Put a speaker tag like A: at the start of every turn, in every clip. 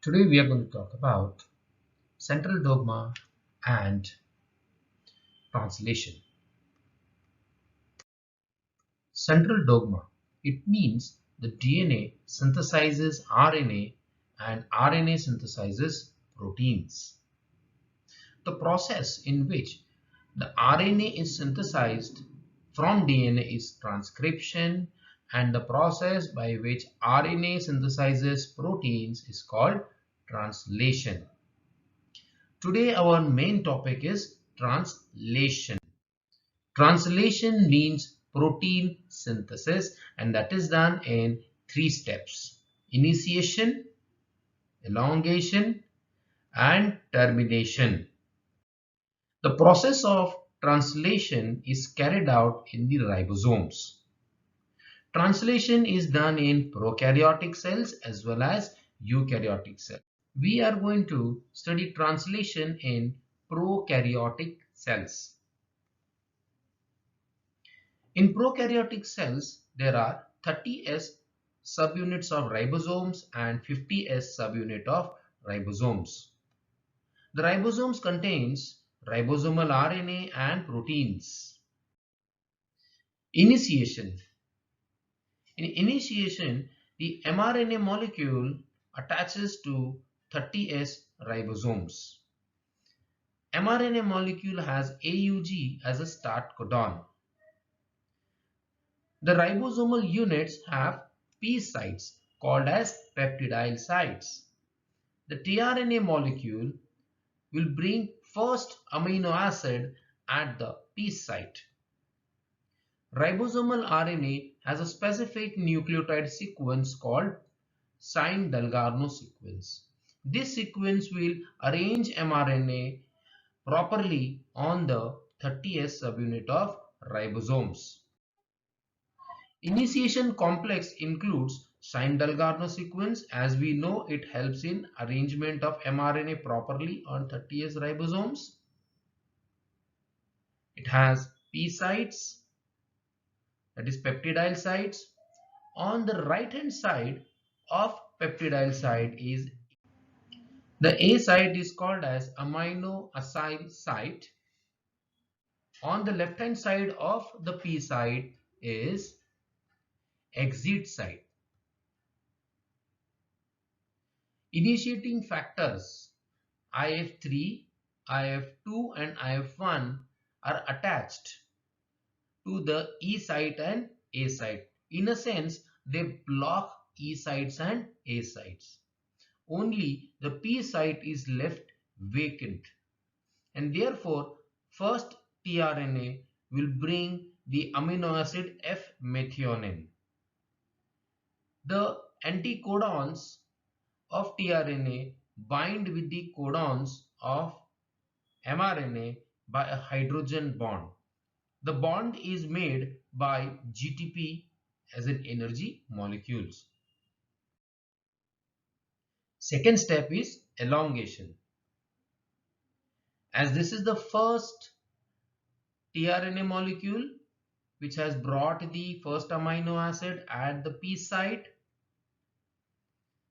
A: Today we are going to talk about central dogma and translation. Central dogma. It means the DNA synthesizes RNA and RNA synthesizes proteins. The process in which the RNA is synthesized from DNA is transcription, and the process by which RNA synthesizes proteins is called translation. Today our main topic is translation. Translation means protein synthesis, and that is done in three steps: initiation, elongation, and termination. The process of translation is carried out in the ribosomes. Translation is done in prokaryotic cells as well as eukaryotic cells. We are going to study translation in prokaryotic cells. In prokaryotic cells, there are 30S subunits of ribosomes and 50S subunit of ribosomes. The ribosomes contains ribosomal RNA and proteins. Initiation. In initiation, the mRNA molecule attaches to 30S ribosomes. mRNA molecule has AUG as a start codon. The ribosomal units have P sites called as peptidyl sites. The tRNA molecule will bring first amino acid at the P site. Ribosomal RNA has a specific nucleotide sequence called Sine-Dalgarno sequence. This sequence will arrange mRNA properly on the 30S subunit of ribosomes. Initiation complex includes Sine-Dalgarno sequence. As we know, it helps in arrangement of mRNA properly on 30S ribosomes. It has P sites, that is peptidyl sites. On the right hand side of peptidyl site is the A site is called as amino acyl site. On the left hand side of the P site is exit site. Initiating factors IF3, IF2 and IF1 are attached to the E site and A site. In a sense, they block E sites and A sites. Only the P site is left vacant, and therefore first tRNA will bring the amino acid F-methionine. The anticodons of tRNA bind with the codons of mRNA by a hydrogen bond. The bond is made by GTP as in energy molecules. Second step is elongation. As this is the first tRNA molecule which has brought the first amino acid at the P site,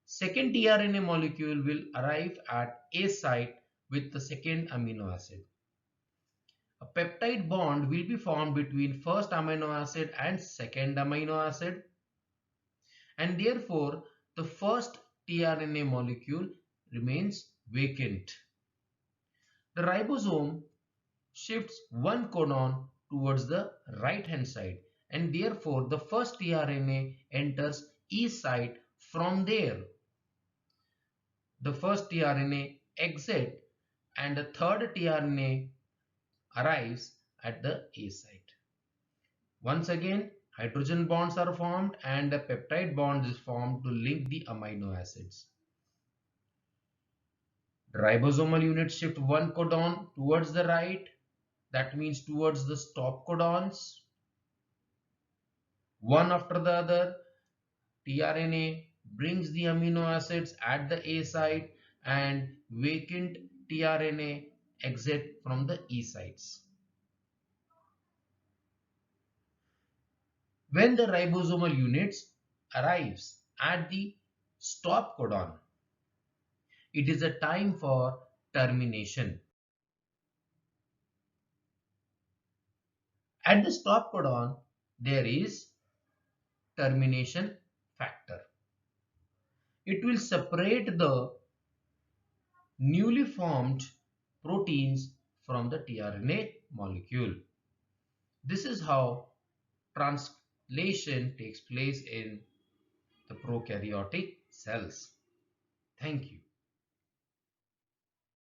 A: second tRNA molecule will arrive at A site with the second amino acid. A peptide bond will be formed between first amino acid and second amino acid, and therefore the first tRNA molecule remains vacant. The ribosome shifts one codon towards the right hand side, and therefore the first tRNA enters E site. From there the first tRNA exits and the third tRNA arrives at the A site. Once again, hydrogen bonds are formed and a peptide bond is formed to link the amino acids. The ribosomal units shift one codon towards the right, that means towards the stop codons. One after the other, tRNA brings the amino acids at the A site and vacant tRNA exit from the E sites. When the ribosomal units arrives at the stop codon, It is a time for termination. At the stop codon, there is termination factor. It will separate the newly formed proteins from the tRNA molecule. This is how translation takes place in the prokaryotic cells. Thank you.